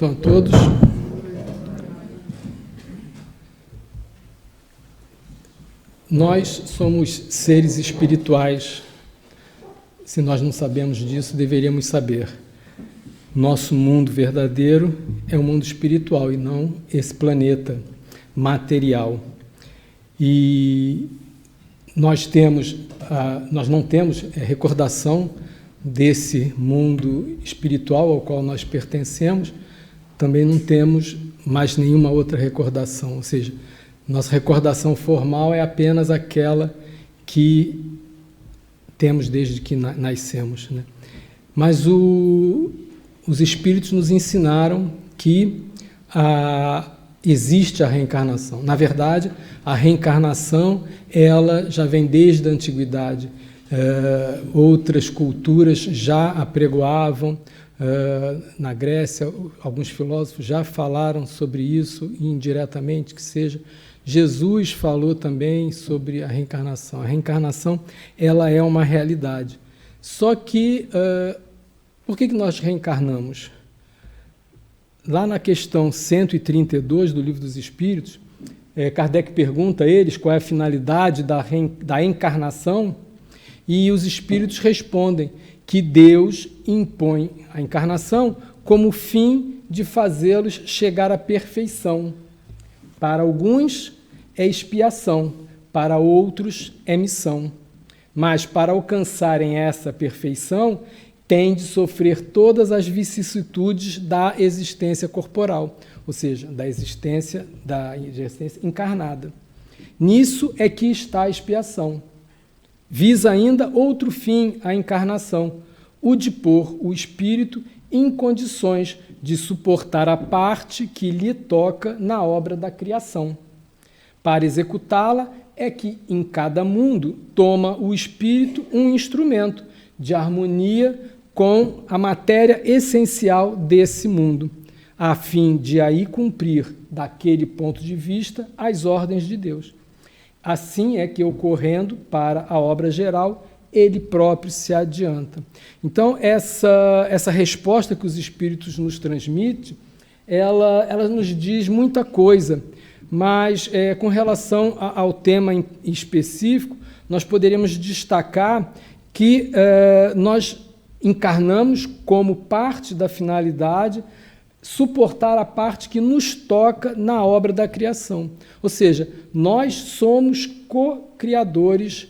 Então, a todos. Nós somos seres espirituais. Se nós não sabemos disso, deveríamos saber. Nosso mundo verdadeiro é o mundo espiritual e não esse planeta material. E nós não temos recordação desse mundo espiritual ao qual nós pertencemos, também não temos mais nenhuma outra recordação, ou seja, nossa recordação formal é apenas aquela que temos desde que nascemos, né? Mas os Espíritos nos ensinaram que existe a reencarnação. Na verdade, a reencarnação ela já vem desde a antiguidade. Outras culturas já apregoavam. Na Grécia, alguns filósofos já falaram sobre isso, indiretamente, que seja. Jesus falou também sobre a reencarnação. A reencarnação ela é uma realidade. Só que, por que nós reencarnamos? Lá na questão 132 do Livro dos Espíritos, Kardec pergunta a eles qual é a finalidade da encarnação, e os Espíritos respondem que Deus impõe a encarnação como fim de fazê-los chegar à perfeição. Para alguns é expiação, para outros é missão. Mas para alcançarem essa perfeição, têm de sofrer todas as vicissitudes da existência corporal, ou seja, da existência encarnada. Nisso é que está a expiação. Visa ainda outro fim à encarnação, o de pôr o espírito em condições de suportar a parte que lhe toca na obra da criação. Para executá-la é que em cada mundo toma o espírito um instrumento de harmonia com a matéria essencial desse mundo, a fim de aí cumprir, daquele ponto de vista, as ordens de Deus. Assim é que, ocorrendo para a obra geral, ele próprio se adianta. Então, essa resposta que os Espíritos nos transmitem, ela nos diz muita coisa, mas com relação ao tema em específico, nós poderíamos destacar que nós encarnamos como parte da finalidade suportar a parte que nos toca na obra da criação. Ou seja, nós somos co-criadores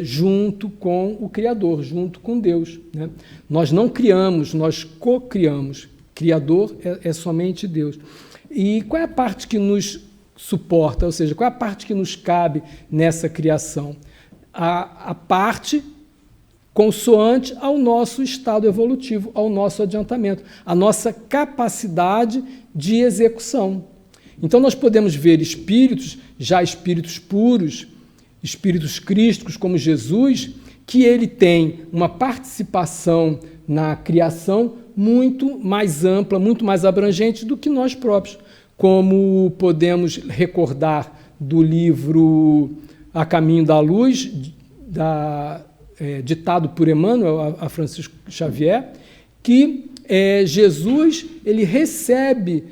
junto com o Criador, junto com Deus, né? Nós não criamos, nós co-criamos. Criador é somente Deus. E qual é a parte que nos suporta? Ou seja, qual é a parte que nos cabe nessa criação? A parte consoante ao nosso estado evolutivo, ao nosso adiantamento, a nossa capacidade de execução. Então, nós podemos ver espíritos, já espíritos puros, espíritos crísticos como Jesus, que ele tem uma participação na criação muito mais ampla, muito mais abrangente do que nós próprios. Como podemos recordar do livro A Caminho da Luz, ditado por Emmanuel, a Francisco Xavier, que Jesus ele recebe,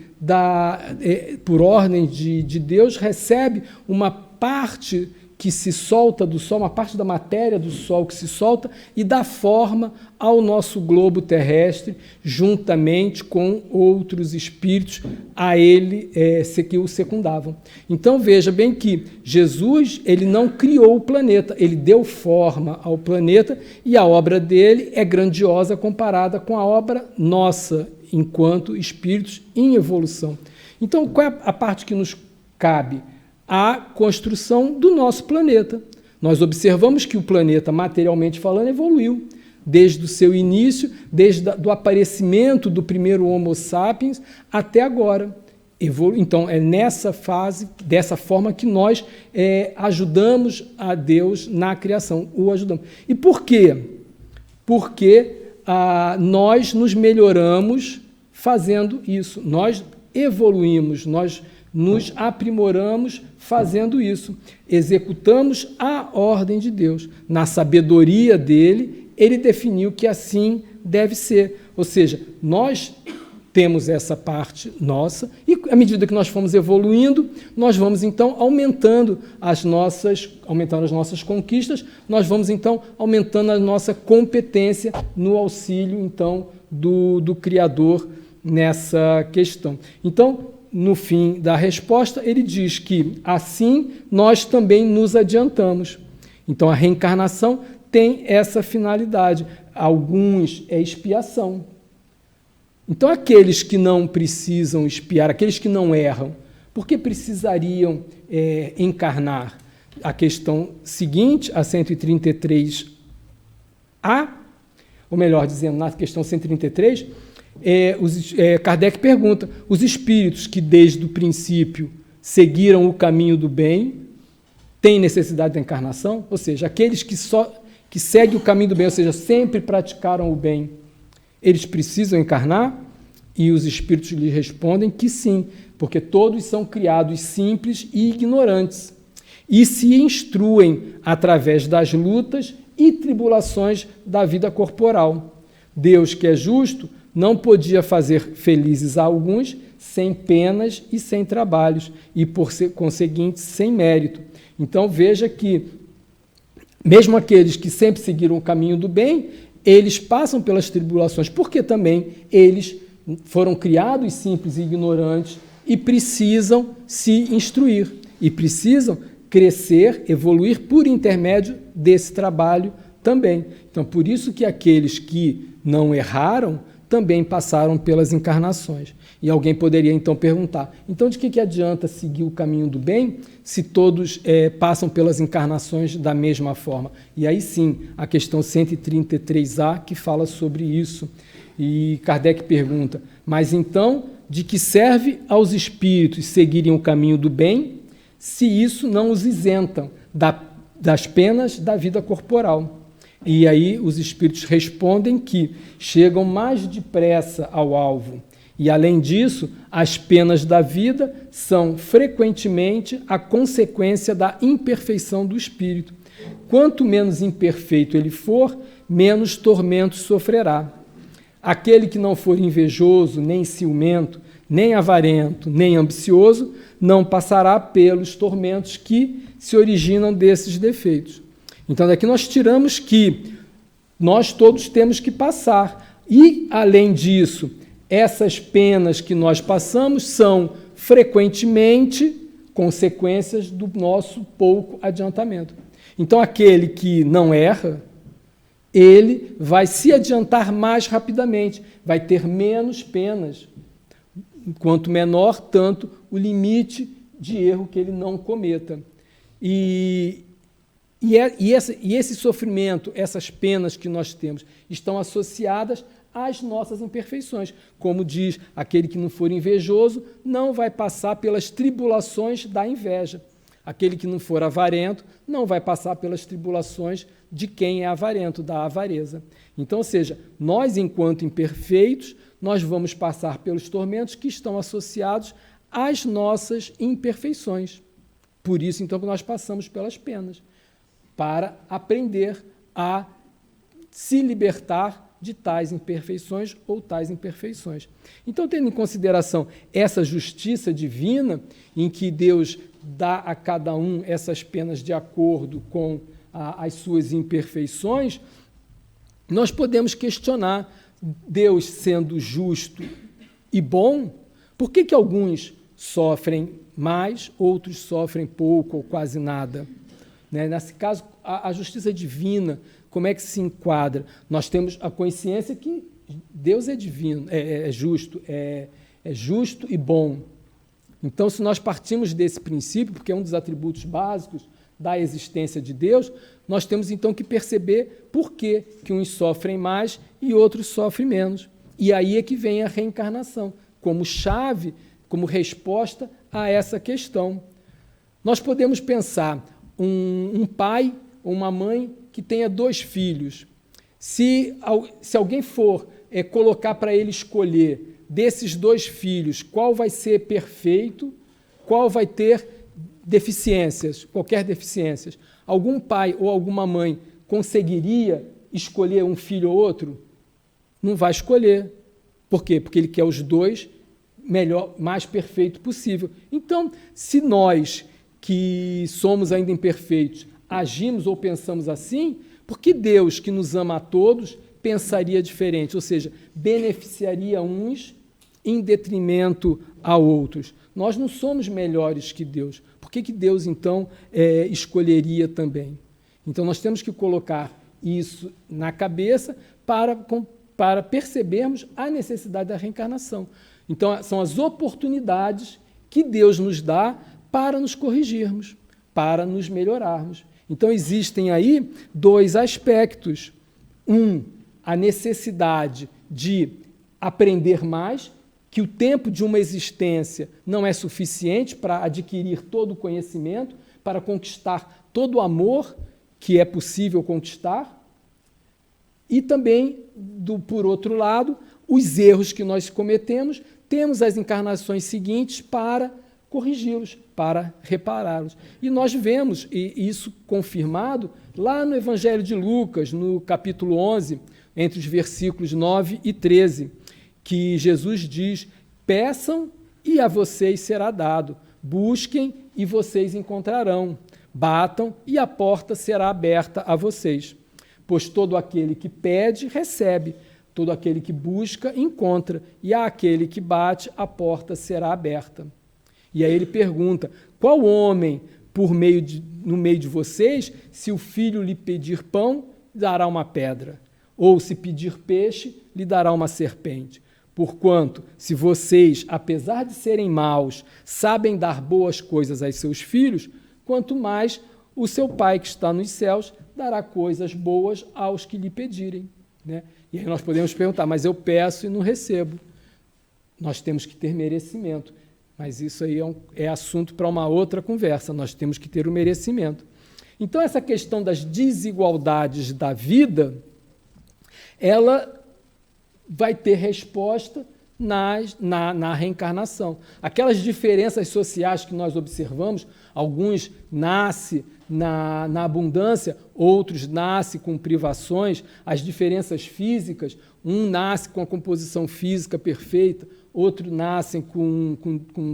por ordem de Deus, recebe uma parte que se solta do Sol, uma parte da matéria do Sol que se solta e dá forma ao nosso globo terrestre, juntamente com outros espíritos a ele que o secundavam. Então veja bem que Jesus ele não criou o planeta, ele deu forma ao planeta e a obra dele é grandiosa comparada com a obra nossa, enquanto espíritos em evolução. Então qual é a parte que nos cabe? A construção do nosso planeta. Nós observamos que o planeta, materialmente falando, evoluiu desde o seu início, desde o aparecimento do primeiro Homo sapiens até agora. Então, é nessa fase, dessa forma que nós ajudamos a Deus na criação, o ajudamos. E por quê? Porque nós nos melhoramos fazendo isso, nós evoluímos, nós nos aprimoramos fazendo isso, executamos a ordem de Deus. Na sabedoria dele, ele definiu que assim deve ser. Ou seja, nós temos essa parte nossa, e à medida que nós fomos evoluindo, nós vamos então aumentando as nossas conquistas, nós vamos então aumentando a nossa competência no auxílio então do Criador nessa questão. Então, no fim da resposta, ele diz que assim nós também nos adiantamos. Então, a reencarnação tem essa finalidade. Alguns é expiação. Então, aqueles que não precisam expiar, aqueles que não erram, por que precisariam encarnar? A questão seguinte, a 133A, ou melhor dizendo, na questão 133, Kardec pergunta, os espíritos que desde o princípio seguiram o caminho do bem, têm necessidade da encarnação? Ou seja, aqueles que seguem o caminho do bem, ou seja, sempre praticaram o bem, eles precisam encarnar? E os espíritos lhe respondem que sim, porque todos são criados simples e ignorantes, e se instruem através das lutas e tribulações da vida corporal. Deus, que é justo, não podia fazer felizes a alguns sem penas e sem trabalhos, e, por conseguinte, sem mérito. Então, veja que, mesmo aqueles que sempre seguiram o caminho do bem, eles passam pelas tribulações, porque também eles foram criados simples e ignorantes e precisam se instruir, e precisam crescer, evoluir por intermédio desse trabalho também. Então, por isso que aqueles que não erraram também passaram pelas encarnações. E alguém poderia então perguntar, então de que adianta seguir o caminho do bem se todos passam pelas encarnações da mesma forma? E aí sim, a questão 133A que fala sobre isso. E Kardec pergunta, mas então de que serve aos espíritos seguirem o caminho do bem se isso não os isenta das penas da vida corporal? E aí os espíritos respondem que chegam mais depressa ao alvo. E, além disso, as penas da vida são frequentemente a consequência da imperfeição do espírito. Quanto menos imperfeito ele for, menos tormentos sofrerá. Aquele que não for invejoso, nem ciumento, nem avarento, nem ambicioso, não passará pelos tormentos que se originam desses defeitos. Então, daqui nós tiramos que nós todos temos que passar. E, além disso, essas penas que nós passamos são, frequentemente, consequências do nosso pouco adiantamento. Então, aquele que não erra, ele vai se adiantar mais rapidamente, vai ter menos penas. Quanto menor, tanto o limite de erro que ele não cometa. E esse sofrimento, essas penas que nós temos, estão associadas às nossas imperfeições. Como diz, aquele que não for invejoso não vai passar pelas tribulações da inveja. Aquele que não for avarento não vai passar pelas tribulações de quem é avarento, da avareza. Então, ou seja, nós, enquanto imperfeitos, nós vamos passar pelos tormentos que estão associados às nossas imperfeições. Por isso, então, que nós passamos pelas penas, para aprender a se libertar de tais imperfeições ou tais imperfeições. Então, tendo em consideração essa justiça divina, em que Deus dá a cada um essas penas de acordo com as suas imperfeições, nós podemos questionar, Deus sendo justo e bom, por que alguns sofrem mais, outros sofrem pouco ou quase nada? Nesse caso, a justiça divina, como é que se enquadra? Nós temos a consciência que Deus é divino, é justo e bom. Então, se nós partimos desse princípio, porque é um dos atributos básicos da existência de Deus, nós temos então que perceber por que uns sofrem mais e outros sofrem menos. E aí é que vem a reencarnação, como chave, como resposta a essa questão. Nós podemos pensar um pai ou uma mãe que tenha 2 filhos. Se alguém for colocar para ele escolher desses 2 filhos qual vai ser perfeito, qual vai ter deficiências, qualquer deficiências, algum pai ou alguma mãe conseguiria escolher um filho ou outro? Não vai escolher, Por quê? Porque ele quer os dois melhor, mais perfeito possível. Então, se nós, que somos ainda imperfeitos, agimos ou pensamos assim, por que Deus, que nos ama a todos, pensaria diferente? Ou seja, beneficiaria uns em detrimento a outros. Nós não somos melhores que Deus. Por que Deus, então, escolheria também? Então, nós temos que colocar isso na cabeça para percebermos a necessidade da reencarnação. Então, são as oportunidades que Deus nos dá para nos corrigirmos, para nos melhorarmos. Então, existem aí dois aspectos. A necessidade de aprender mais, que o tempo de uma existência não é suficiente para adquirir todo o conhecimento, para conquistar todo o amor que é possível conquistar. E também, por outro lado, os erros que nós cometemos, temos as encarnações seguintes para corrigi-los, para repará-los. E nós vemos isso confirmado lá no Evangelho de Lucas, no capítulo 11, entre os versículos 9 e 13, que Jesus diz: peçam e a vocês será dado, busquem e vocês encontrarão, batam e a porta será aberta a vocês. Pois todo aquele que pede, recebe, todo aquele que busca, encontra, e a aquele que bate, a porta será aberta. E aí ele pergunta: qual homem, no meio de vocês, se o filho lhe pedir pão, dará uma pedra? Ou se pedir peixe, lhe dará uma serpente? Porquanto, se vocês, apesar de serem maus, sabem dar boas coisas aos seus filhos, quanto mais o seu Pai que está nos céus dará coisas boas aos que lhe pedirem. Né? E aí nós podemos perguntar: mas eu peço e não recebo. Nós temos que ter merecimento. Mas isso aí é assunto para uma outra conversa. Nós temos que ter o merecimento. Então, essa questão das desigualdades da vida, ela vai ter resposta na reencarnação. Aquelas diferenças sociais que nós observamos, alguns nascem na abundância, outros nascem com privações, as diferenças físicas, um nasce com a composição física perfeita, outro nascem com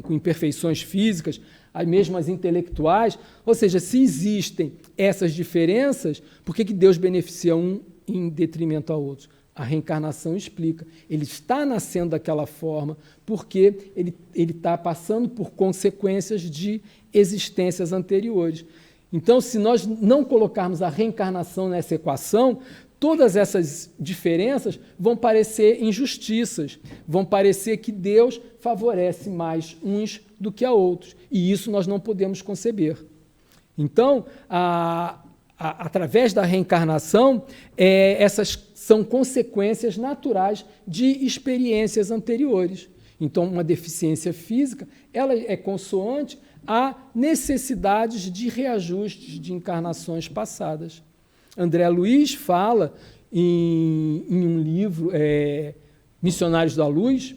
imperfeições físicas, as mesmas intelectuais. Ou seja, se existem essas diferenças, por que Deus beneficia um em detrimento a outros? A reencarnação explica. Ele está nascendo daquela forma porque ele está passando por consequências de existências anteriores. Então, se nós não colocarmos a reencarnação nessa equação, todas essas diferenças vão parecer injustiças, vão parecer que Deus favorece mais uns do que a outros. E isso nós não podemos conceber. Então, através da reencarnação, essas são consequências naturais de experiências anteriores. Então, uma deficiência física, ela é consoante a necessidades de reajustes de encarnações passadas. André Luiz fala em um livro, Missionários da Luz,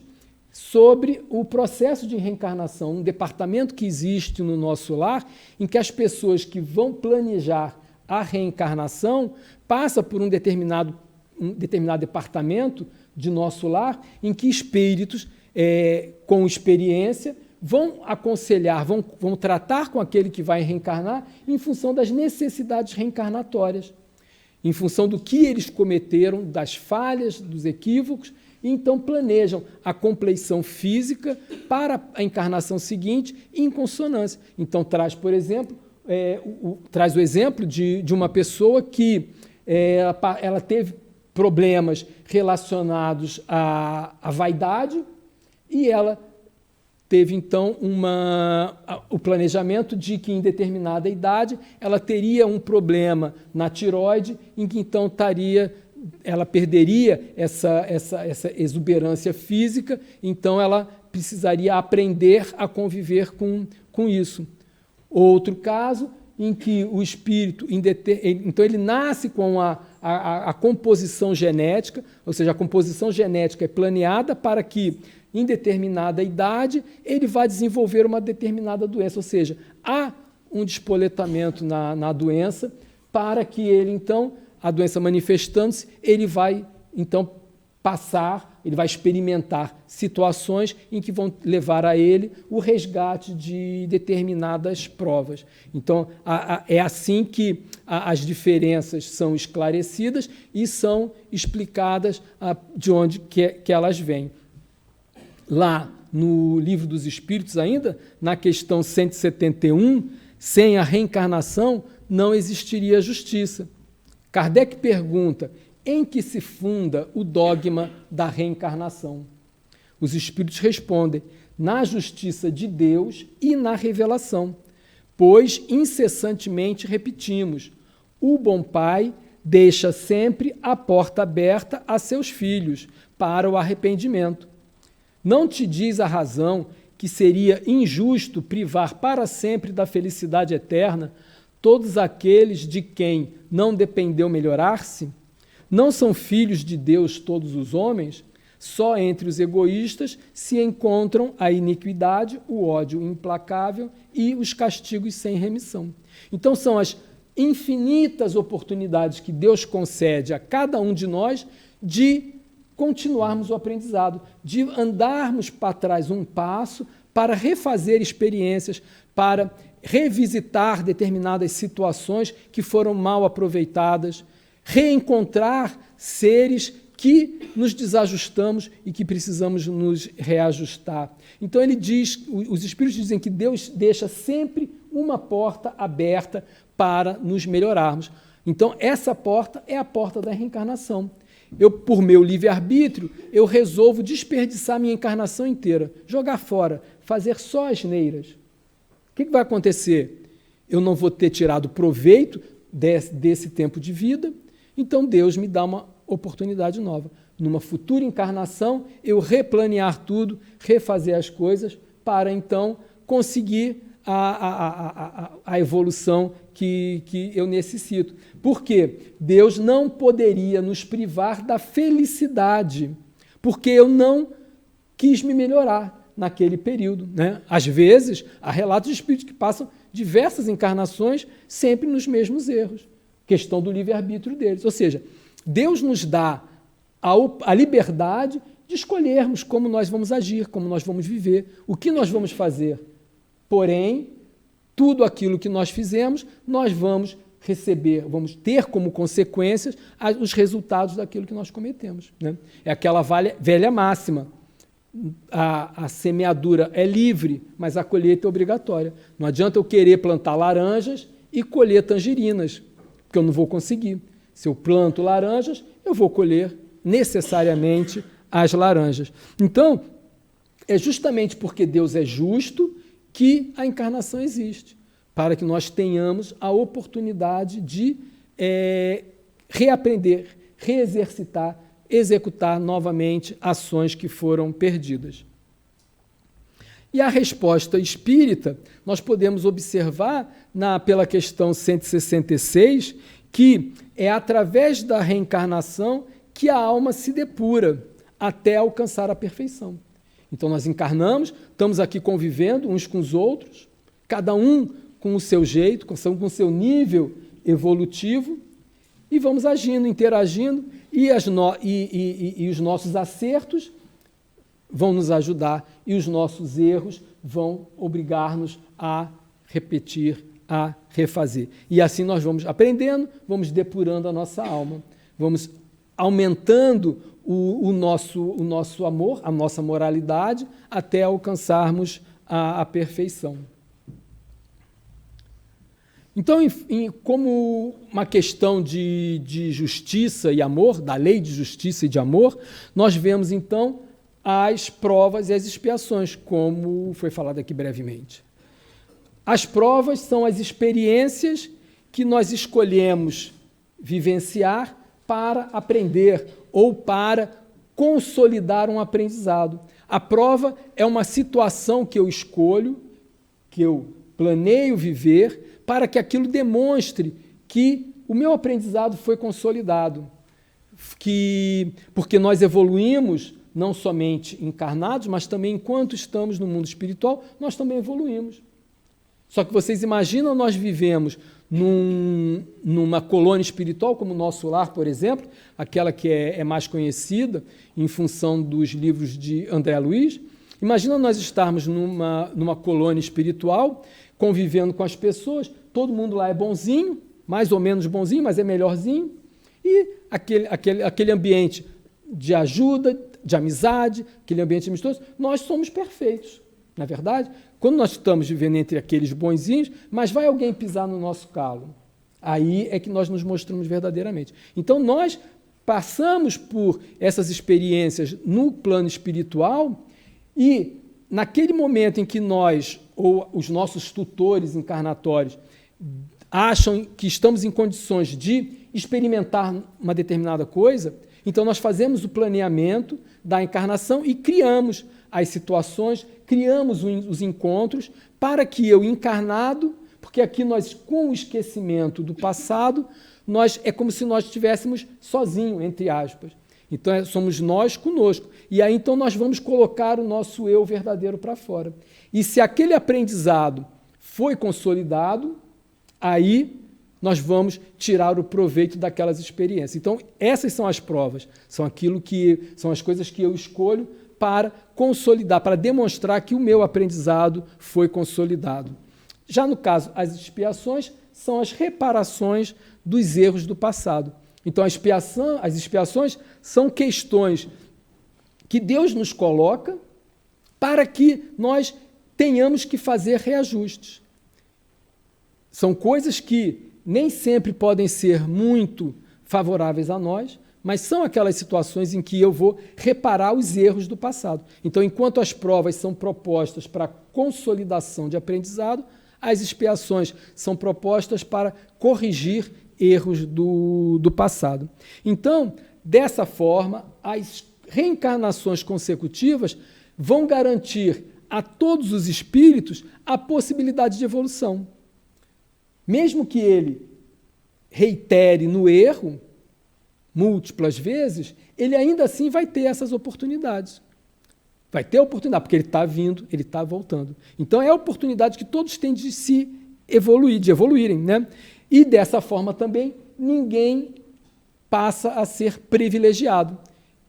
sobre o processo de reencarnação, um departamento que existe no nosso lar, em que as pessoas que vão planejar a reencarnação passam por um determinado departamento de nosso lar, em que espíritos com experiência vão aconselhar, vão tratar com aquele que vai reencarnar em função das necessidades reencarnatórias, em função do que eles cometeram, das falhas, dos equívocos, e então planejam a compleição física para a encarnação seguinte em consonância. Então traz, por exemplo, traz o exemplo de uma pessoa que ela teve problemas relacionados à vaidade e ela teve, então, o planejamento de que, em determinada idade, ela teria um problema na tireoide, em que, então, ela perderia essa exuberância física, então ela precisaria aprender a conviver com isso. Outro caso, em que o espírito, então ele nasce com a composição genética, ou seja, a composição genética é planeada para que, em determinada idade, ele vai desenvolver uma determinada doença, ou seja, há um despoletamento na doença para que ele, então, a doença manifestando-se, ele vai, então, passar, ele vai experimentar situações em que vão levar a ele o resgate de determinadas provas. Então, é assim que as diferenças são esclarecidas e são explicadas de onde que elas vêm. Lá no Livro dos Espíritos ainda, na questão 171, sem a reencarnação não existiria justiça. Kardec pergunta: em que se funda o dogma da reencarnação? Os Espíritos respondem: na justiça de Deus e na revelação, pois incessantemente repetimos: o bom Pai deixa sempre a porta aberta a seus filhos para o arrependimento. Não te diz a razão que seria injusto privar para sempre da felicidade eterna todos aqueles de quem não dependeu melhorar-se? Não são filhos de Deus todos os homens? Só entre os egoístas se encontram a iniquidade, o ódio implacável e os castigos sem remissão. Então, são as infinitas oportunidades que Deus concede a cada um de nós de continuarmos o aprendizado, de andarmos para trás um passo para refazer experiências, para revisitar determinadas situações que foram mal aproveitadas, reencontrar seres que nos desajustamos e que precisamos nos reajustar. Então ele diz, os Espíritos dizem que Deus deixa sempre uma porta aberta para nos melhorarmos. Então essa porta é a porta da reencarnação. Eu, por meu livre-arbítrio, eu resolvo desperdiçar minha encarnação inteira, jogar fora, fazer só asneiras. O que vai acontecer? Eu não vou ter tirado proveito desse tempo de vida, então Deus me dá uma oportunidade nova. Numa futura encarnação, eu replanear tudo, refazer as coisas, para então conseguir a evolução que eu necessito. Porque Deus não poderia nos privar da felicidade, porque eu não quis me melhorar naquele período, né? Às vezes, há relatos de espíritos que passam diversas encarnações sempre nos mesmos erros. Questão do livre-arbítrio deles. Ou seja, Deus nos dá a liberdade de escolhermos como nós vamos agir, como nós vamos viver, o que nós vamos fazer. Porém, tudo aquilo que nós fizemos, nós vamos receber, vamos ter como consequências os resultados daquilo que nós cometemos, né? É aquela velha máxima: a semeadura é livre, mas a colheita é obrigatória. Não adianta eu querer plantar laranjas e colher tangerinas, porque eu não vou conseguir. Se eu planto laranjas, eu vou colher necessariamente as laranjas. Então, é justamente porque Deus é justo que a encarnação existe, para que nós tenhamos a oportunidade de reaprender, reexercitar, executar novamente ações que foram perdidas. E a resposta espírita, nós podemos observar pela questão 166, que é através da reencarnação que a alma se depura até alcançar a perfeição. Então nós encarnamos, estamos aqui convivendo uns com os outros, cada um com o seu jeito, com o seu nível evolutivo, e vamos agindo, interagindo, e os nossos acertos vão nos ajudar, e os nossos erros vão obrigar-nos a repetir, a refazer. E assim nós vamos aprendendo, vamos depurando a nossa alma, vamos aumentando o nosso amor, a nossa moralidade, até alcançarmos a perfeição. Então, como uma questão de justiça e amor, da lei de justiça e de amor, nós vemos, então, as provas e as expiações, como foi falado aqui brevemente. As provas são as experiências que nós escolhemos vivenciar para aprender ou para consolidar um aprendizado. A prova é uma situação que eu escolho, que eu planeio viver, para que aquilo demonstre que o meu aprendizado foi consolidado. Porque nós evoluímos, não somente encarnados, mas também enquanto estamos no mundo espiritual, nós também evoluímos. Só que vocês imaginam, nós vivemos numa colônia espiritual, como o Nosso Lar, por exemplo, aquela que é mais conhecida em função dos livros de André Luiz. Imagina nós estarmos numa colônia espiritual, convivendo com as pessoas, todo mundo lá é bonzinho, mais ou menos bonzinho, mas é melhorzinho, e aquele ambiente de ajuda, de amizade, aquele ambiente amistoso, nós somos perfeitos, não é verdade? Quando nós estamos vivendo entre aqueles bonzinhos, mas vai alguém pisar no nosso calo, aí é que nós nos mostramos verdadeiramente. Então, nós passamos por essas experiências no plano espiritual e, naquele momento em que nós, ou os nossos tutores encarnatórios, acham que estamos em condições de experimentar uma determinada coisa, então nós fazemos o planeamento da encarnação e criamos as situações, criamos os encontros para que eu, encarnado, porque aqui nós, com o esquecimento do passado, é como se nós estivéssemos sozinhos, entre aspas. Então, somos nós conosco. E aí, então, nós vamos colocar o nosso eu verdadeiro para fora. E se aquele aprendizado foi consolidado, aí nós vamos tirar o proveito daquelas experiências. Então, essas são as provas, são as coisas que eu escolho para consolidar, para demonstrar que o meu aprendizado foi consolidado. Já no caso, as expiações são as reparações dos erros do passado. Então, as expiações são questões que Deus nos coloca para que nós tenhamos que fazer reajustes. São coisas que nem sempre podem ser muito favoráveis a nós, mas são aquelas situações em que eu vou reparar os erros do passado. Então, enquanto as provas são propostas para consolidação de aprendizado, as expiações são propostas para corrigir erros do passado. Então, dessa forma, as reencarnações consecutivas vão garantir a todos os espíritos a possibilidade de evolução. Mesmo que ele reitere no erro múltiplas vezes, ele ainda assim vai ter essas oportunidades. Vai ter a oportunidade, porque ele está vindo, ele está voltando. Então, é a oportunidade que todos têm de se evoluir, de evoluírem, né? E, dessa forma, também, ninguém passa a ser privilegiado.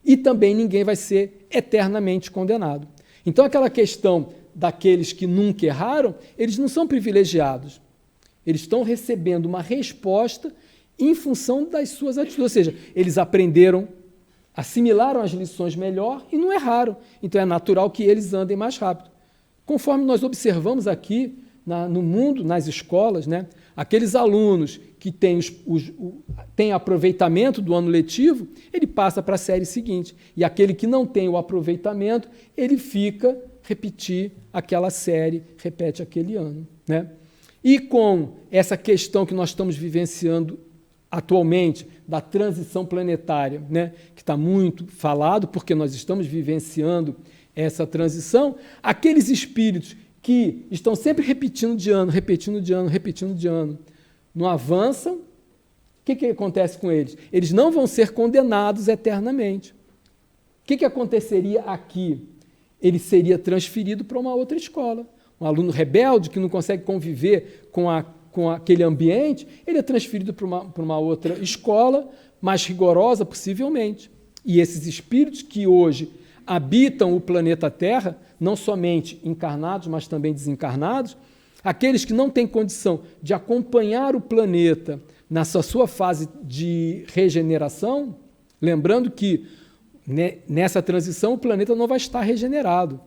E também ninguém vai ser eternamente condenado. Então, aquela questão daqueles que nunca erraram, eles não são privilegiados. Eles estão recebendo uma resposta em função das suas atitudes. Ou seja, eles aprenderam, assimilaram as lições melhor e não erraram. Então, é natural que eles andem mais rápido. Conforme nós observamos aqui no mundo, nas escolas, né, aqueles alunos que têm aproveitamento do ano letivo, ele passa para a série seguinte. E aquele que não tem o aproveitamento, ele fica repetir aquela série, repete aquele ano, né? E com essa questão que nós estamos vivenciando atualmente, da transição planetária, né, que está muito falado, porque nós estamos vivenciando essa transição, aqueles espíritos que estão sempre repetindo de ano, não avançam, o que acontece com eles? Eles não vão ser condenados eternamente. O que aconteceria aqui? Ele seria transferido para uma outra escola. Um aluno rebelde que não consegue conviver com aquele ambiente, ele é transferido para uma outra escola, mais rigorosa, possivelmente. E esses espíritos que hoje habitam o planeta Terra, não somente encarnados, mas também desencarnados, aqueles que não têm condição de acompanhar o planeta nessa sua fase de regeneração, lembrando que nessa transição o planeta não vai estar regenerado.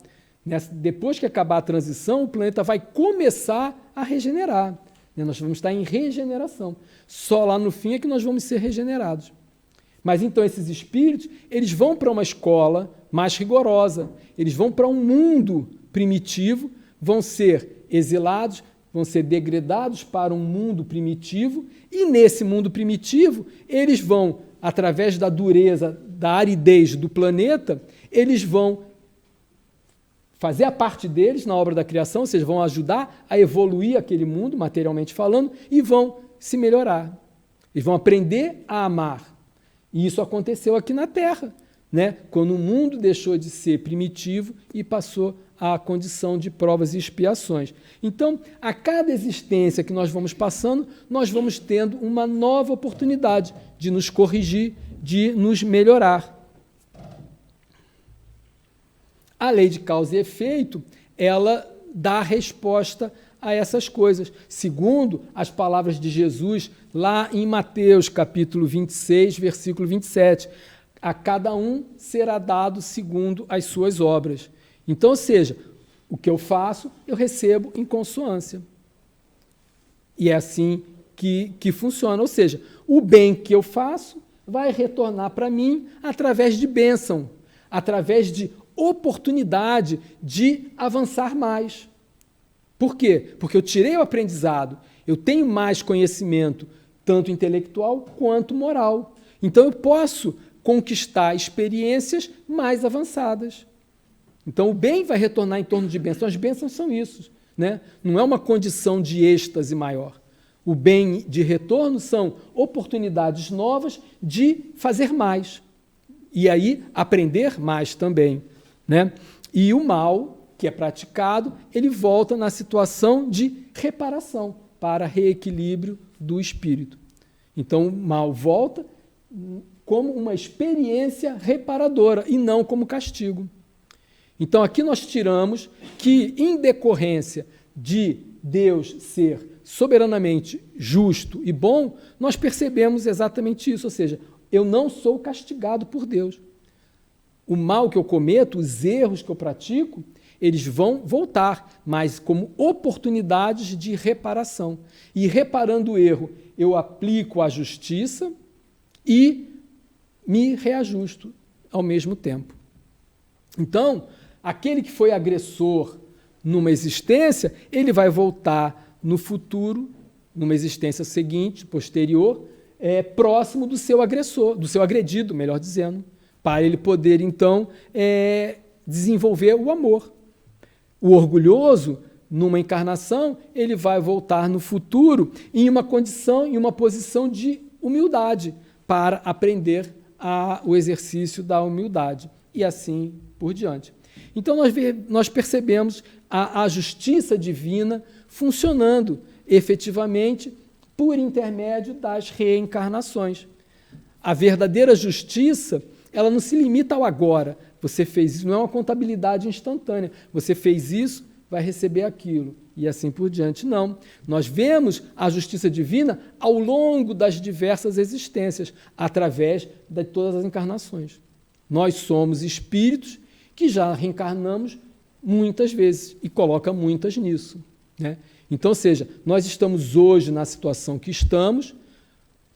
Depois que acabar a transição, o planeta vai começar a regenerar. Nós vamos estar em regeneração. Só lá no fim é que nós vamos ser regenerados. Mas então esses espíritos, eles vão para uma escola mais rigorosa, eles vão para um mundo primitivo, vão ser exilados, vão ser degradados para um mundo primitivo, e nesse mundo primitivo, eles vão, através da dureza, da aridez do planeta, eles vão fazer a parte deles na obra da criação, ou seja, vão ajudar a evoluir aquele mundo, materialmente falando, e vão se melhorar. Eles vão aprender a amar. E isso aconteceu aqui na Terra, né? Quando o mundo deixou de ser primitivo e passou à condição de provas e expiações. Então, a cada existência que nós vamos passando, nós vamos tendo uma nova oportunidade de nos corrigir, de nos melhorar. A lei de causa e efeito, ela dá resposta a essas coisas, segundo as palavras de Jesus lá em Mateus, capítulo 26, versículo 27. A cada um será dado segundo as suas obras. Então, ou seja, o que eu faço, eu recebo em consonância. E é assim que funciona. Ou seja, o bem que eu faço vai retornar para mim através de bênção, através de oportunidade de avançar mais. Por quê? Porque eu tirei o aprendizado, eu tenho mais conhecimento, tanto intelectual quanto moral. Então, eu posso conquistar experiências mais avançadas. Então, o bem vai retornar em torno de bênçãos. As bênçãos são isso, né? Não é uma condição de êxtase maior. O bem de retorno são oportunidades novas de fazer mais. E aí, aprender mais também, né? E o mal, que é praticado, ele volta na situação de reparação, para reequilíbrio do espírito. Então, o mal volta como uma experiência reparadora e não como castigo. Então, aqui nós tiramos que, em decorrência de Deus ser soberanamente justo e bom, nós percebemos exatamente isso, ou seja, eu não sou castigado por Deus. O mal que eu cometo, os erros que eu pratico, eles vão voltar, mas como oportunidades de reparação. E reparando o erro, eu aplico a justiça e me reajusto ao mesmo tempo. Então, aquele que foi agressor numa existência, ele vai voltar no futuro, numa existência seguinte, posterior, próximo do seu agressor, do seu agredido, melhor dizendo, para ele poder, então, desenvolver o amor. O orgulhoso, numa encarnação, ele vai voltar no futuro em uma condição, em uma posição de humildade, para aprender o exercício da humildade, e assim por diante. Então, nós percebemos a justiça divina funcionando efetivamente por intermédio das reencarnações. A verdadeira justiça, ela não se limita ao agora. Você fez isso, não é uma contabilidade instantânea. Você fez isso, vai receber aquilo, e assim por diante. Não. Nós vemos a justiça divina ao longo das diversas existências, através de todas as encarnações. Nós somos espíritos que já reencarnamos muitas vezes, e coloca muitas nisso, né? Então, ou seja, nós estamos hoje na situação que estamos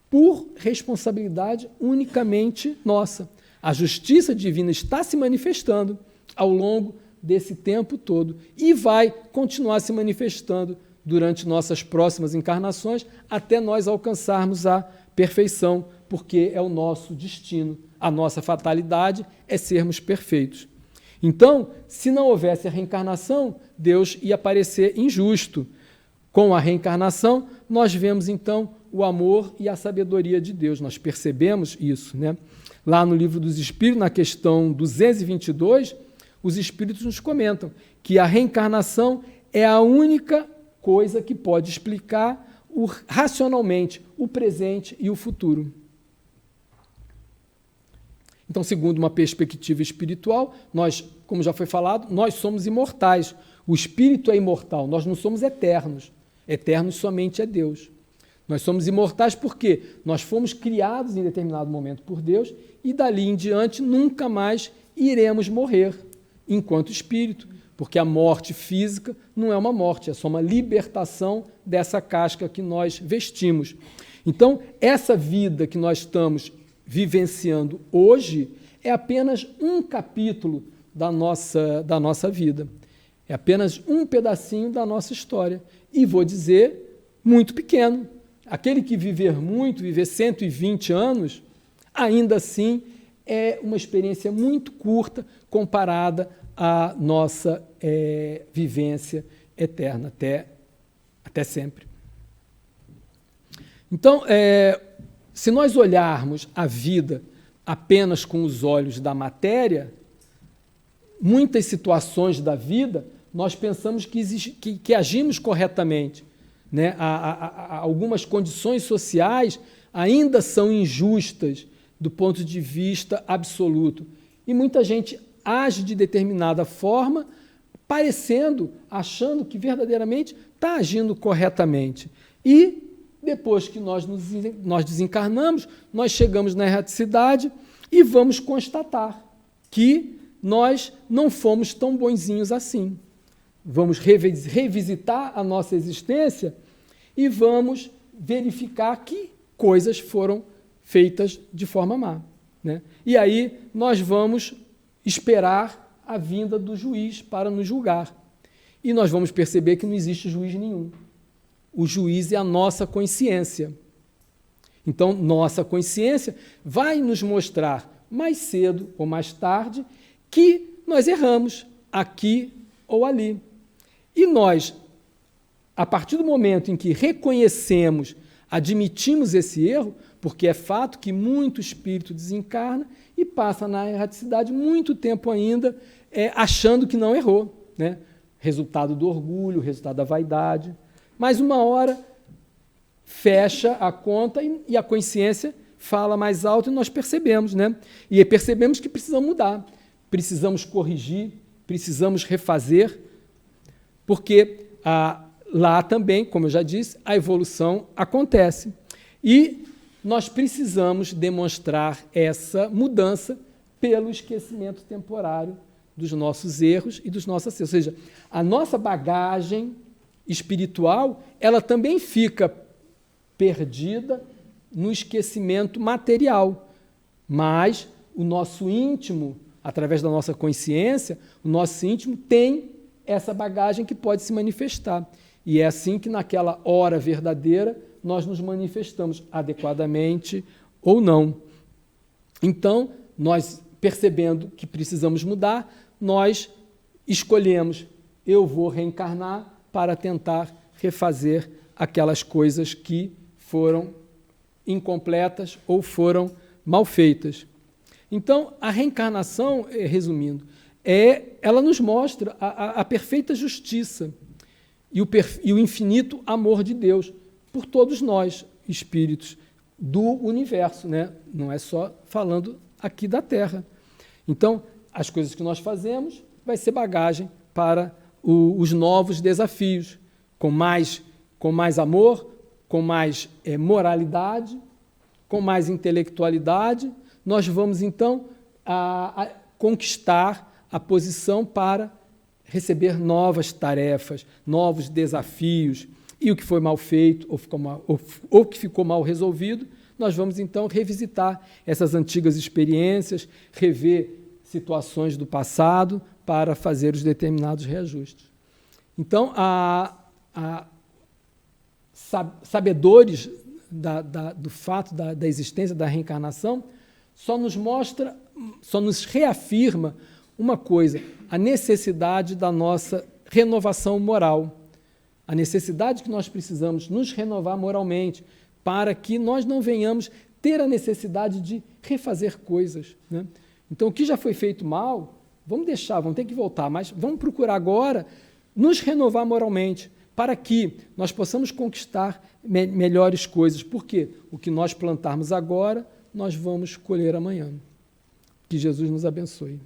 por responsabilidade unicamente nossa. A justiça divina está se manifestando ao longo desse tempo todo e vai continuar se manifestando durante nossas próximas encarnações até nós alcançarmos a perfeição, porque é o nosso destino, a nossa fatalidade é sermos perfeitos. Então, se não houvesse a reencarnação, Deus ia parecer injusto. Com a reencarnação, nós vemos, então, o amor e a sabedoria de Deus. Nós percebemos isso, né? Lá no Livro dos Espíritos, na questão 222, os Espíritos nos comentam que a reencarnação é a única coisa que pode explicar racionalmente o presente e o futuro. Então, segundo uma perspectiva espiritual, nós, como já foi falado, nós somos imortais. O espírito é imortal, nós não somos eternos. Eternos somente é Deus. Nós somos imortais porque nós fomos criados em determinado momento por Deus e dali em diante nunca mais iremos morrer enquanto espírito, porque a morte física não é uma morte, é só uma libertação dessa casca que nós vestimos. Então, essa vida que nós estamos vivenciando hoje é apenas um capítulo da nossa vida. É apenas um pedacinho da nossa história. E vou dizer, muito pequeno. Aquele que viver muito, viver 120 anos, ainda assim é uma experiência muito curta comparada à nossa vivência eterna, até sempre. Então, se nós olharmos a vida apenas com os olhos da matéria, muitas situações da vida, nós pensamos que agimos corretamente, né? Algumas condições sociais ainda são injustas do ponto de vista absoluto. E muita gente age de determinada forma, achando que verdadeiramente está agindo corretamente. E depois que nós desencarnamos, nós chegamos na erraticidade e vamos constatar que nós não fomos tão bonzinhos assim. Vamos revisitar a nossa existência e vamos verificar que coisas foram feitas de forma má, né? E aí nós vamos esperar a vinda do juiz para nos julgar. E nós vamos perceber que não existe juiz nenhum. O juiz é a nossa consciência. Então, nossa consciência vai nos mostrar, mais cedo ou mais tarde, que nós erramos aqui ou ali. E nós, a partir do momento em que reconhecemos, admitimos esse erro, porque é fato que muito espírito desencarna e passa na erraticidade muito tempo ainda achando que não errou, né? Resultado do orgulho, resultado da vaidade. Mas uma hora fecha a conta e a consciência fala mais alto e nós percebemos, né? E percebemos que precisamos mudar, precisamos corrigir, precisamos refazer, porque lá também, como eu já disse, a evolução acontece. E nós precisamos demonstrar essa mudança pelo esquecimento temporário dos nossos erros e dos nossos acertos. Ou seja, a nossa bagagem espiritual, ela também fica perdida no esquecimento material, mas o nosso íntimo, através da nossa consciência, o nosso íntimo tem essa bagagem que pode se manifestar. E é assim que, naquela hora verdadeira, nós nos manifestamos adequadamente ou não. Então, nós, percebendo que precisamos mudar, nós escolhemos, eu vou reencarnar para tentar refazer aquelas coisas que foram incompletas ou foram mal feitas. Então, a reencarnação, resumindo, ela nos mostra a perfeita justiça e o infinito amor de Deus por todos nós, espíritos do universo, né? Não é só falando aqui da Terra. Então, as coisas que nós fazemos vai ser bagagem para os novos desafios, com mais amor, com mais moralidade, com mais intelectualidade, nós vamos, então, conquistar a posição para receber novas tarefas, novos desafios, e o que foi mal feito ou que ficou mal resolvido, nós vamos, então, revisitar essas antigas experiências, rever situações do passado para fazer os determinados reajustes. Então, sabedores do fato da existência da reencarnação, só nos reafirma uma coisa, a necessidade da nossa renovação moral, a necessidade que nós precisamos nos renovar moralmente, para que nós não venhamos ter a necessidade de refazer coisas, né? Então, o que já foi feito mal, vamos deixar, vamos ter que voltar, mas vamos procurar agora nos renovar moralmente, para que nós possamos conquistar melhores coisas, porque o que nós plantarmos agora, nós vamos colher amanhã. Que Jesus nos abençoe.